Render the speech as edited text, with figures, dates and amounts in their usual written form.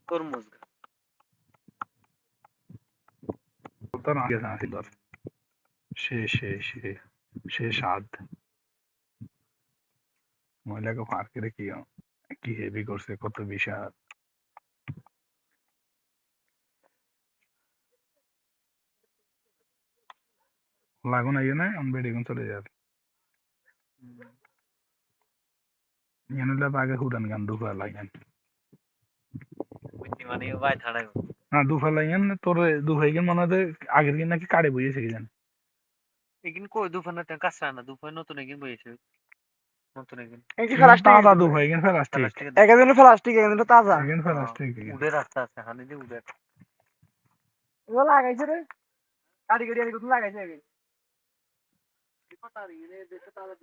তরমুজ তো না গেছে আসি তোর সে সে সে সে স্বাদ মহিলাকে পার্কে রে কি হেভি করছে কত বিশাল লাগুন আইয়ে না আমি বেডিগুন চলে যাবে ইয়ানুল্লাহ আগে হুরান গান দুফা লাগেন বুঝছি মানে ভাই ঠাড়া না দুফা লাগেন তোর দুফাইগেন মনে হয় আগের দিন নাকি কাড়ে বইয়েছে কি জানি এগিন কই দুফানা তে কাছরা না দুফাই নতুন এগিন বইছে নতুন এগিন এই যে প্লাস্টিক তাজা দুফাইগেন প্লাস্টিক একদিন প্লাস্টিক একদিন তাজা এগেন প্লাস্টিক উডের রাস্তা আছে হানি দি উডের এগুলো লাগাইছে রে কাটি কাটি আমি কত লাগাইছে আগে কথা রে দেখতে তাহলে